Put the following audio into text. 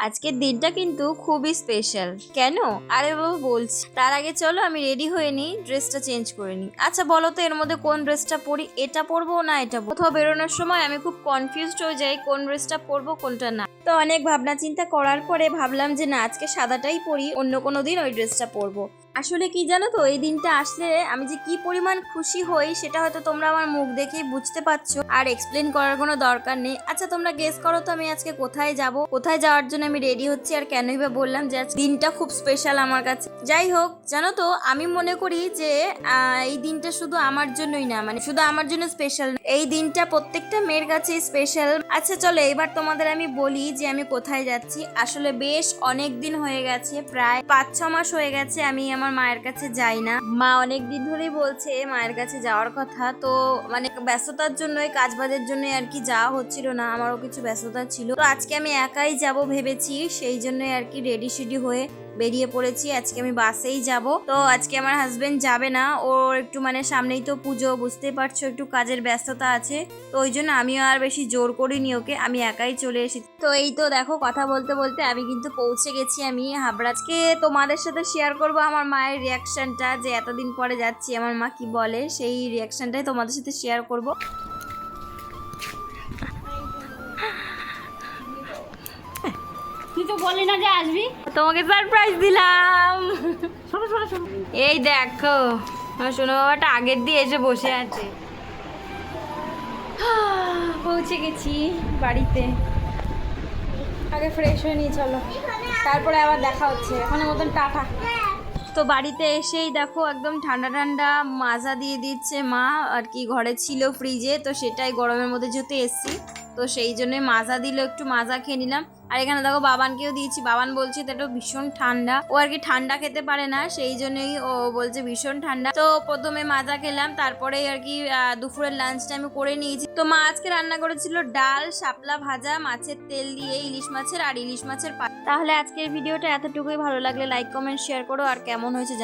আজকের দিনটা কিন্তু খুবই স্পেশাল। কেন? আরে বাবা বলছি, তার আগে চলো আমি রেডি হয়ে নিই, ড্রেসটা চেঞ্জ করে নিই। আচ্ছা বলো তো এর মধ্যে কোন ড্রেসটা পরি, এটা পরবো না এটা পরবো? কোথাও বেরোনোর সময় আমি খুব কনফিউজড হয়ে যাই কোন ড্রেসটা পরবো কোনটা না। তো অনেক ভাবনা চিন্তা করার পরে ভাবলাম যে না, আজকে সাদাটাই পরি, অন্য কোনো দিন ওই ড্রেসটা পরবো। আসলে কি জানো তো, এই দিনটা আসলে আমি যে কি পরিমাণ খুশি হই সেটা হয়তো তোমরা আমার মুখ দেখেই বুঝতে পারছো, আর এক্সপ্লেন করার কোনো দরকার নেই। আচ্ছা তোমরা গেস করো তো আমি আজকে কোথায় যাব, কোথায় যাওয়ার জন্য আমি রেডি হচ্ছি, আর কেনই বা বললাম যে দিনটা খুব স্পেশাল আমার কাছে। যাই হোক, জানো তো আমি মনে করি যে এই দিনটা শুধু আমার জন্যই না, মানে শুধু আমার জন্য স্পেশাল, এই দিনটা প্রত্যেকটা মেয়ের কাছে স্পেশাল। আচ্ছা চলো এবার তোমাদের আমি বলি যে আমি কোথায় যাচ্ছি। আসলে বেশ অনেক দিন হয়ে গেছে, প্রায় 5-6 মাস হয়ে গেছে আমি আমার মায়ের কাছে যাই না। মা অনেক দিন ধরেই বলছে মায়ের কাছে যাওয়ার কথা, তো মানে ব্যস্ততার জন্যই, কাজবাজের জন্য আর কি যাওয়া হচ্ছিল না, আমারও কিছু ব্যস্ততা ছিল। তো আজকে আমি একাই যাব ভেবেছি, সেই জন্যই আর কি রেডি সেডি হয়ে বেরিয়ে পড়েছি। আজকে আমি বাসেই যাব। তো আজকে আমার হাজবেন্ড যাবে না, ওর একটু মানে সামনেই তো পুজো, বুঝতেই পারছো একটু কাজের ব্যস্ততা আছে, তো ওই জন্য আমিও আর বেশি জোর করিনি ওকে, আমি একাই চলে এসেছি। তো এই তো দেখো কথা বলতে বলতে আমি কিন্তু পৌঁছে গেছি আমি হাবড়াজকে। তোমাদের সাথে শেয়ার করব আমার মায়ের রিয়াকশনটা, যে এতদিন পরে যাচ্ছি আমার মা কি বলে, সেই রিয়াকশনটাই তোমাদের সাথে শেয়ার করব। তুই তো বললি না যে আসবি। তোমাকে সারপ্রাইজ দিলাম। এই দেখো আমার সোনা বাবাটা আগের দিয়ে এসে বসে আছে। পৌঁছে গেছি বাড়িতে। আগে ফ্রেশ হয়ে নিই চলো, তারপরে আবার দেখা হচ্ছে, এখনের মতন টাটা। তো বাড়িতে এসেই দেখো একদম ঠান্ডা ঠান্ডা মাজা দিয়ে দিচ্ছে মা, আর কি ঘরে ছিল ফ্রিজে, তো সেটাই গরমের মধ্যে যেতে এসছি, তো সেই জন্য মাজা দিল, একটু মাজা খেয়ে নিলাম। আর এখানে দেখো বাবানকেও দিয়েছি, বাবান বলছে এটা ভীষণ ঠান্ডা, ও আর কি ঠান্ডা খেতে পারে না, সেই জন্যই ও বলছে ভীষণ ঠান্ডা। তো প্রথমে মাজা খেলাম, তারপরে আর কি দুপুরের লাঞ্চটা আমি করে নিয়েছি। তো মা আজকে রান্না করেছিল ডাল, শাপলা ভাজা, মাছের তেল দিয়ে ইলিশ মাছের, আর ইলিশ মাছের তাহলে আজকের ভিডিওটা এতটুকুই। ভালো লাগলে লাইক কমেন্ট শেয়ার করো, আর কেমন হয়েছে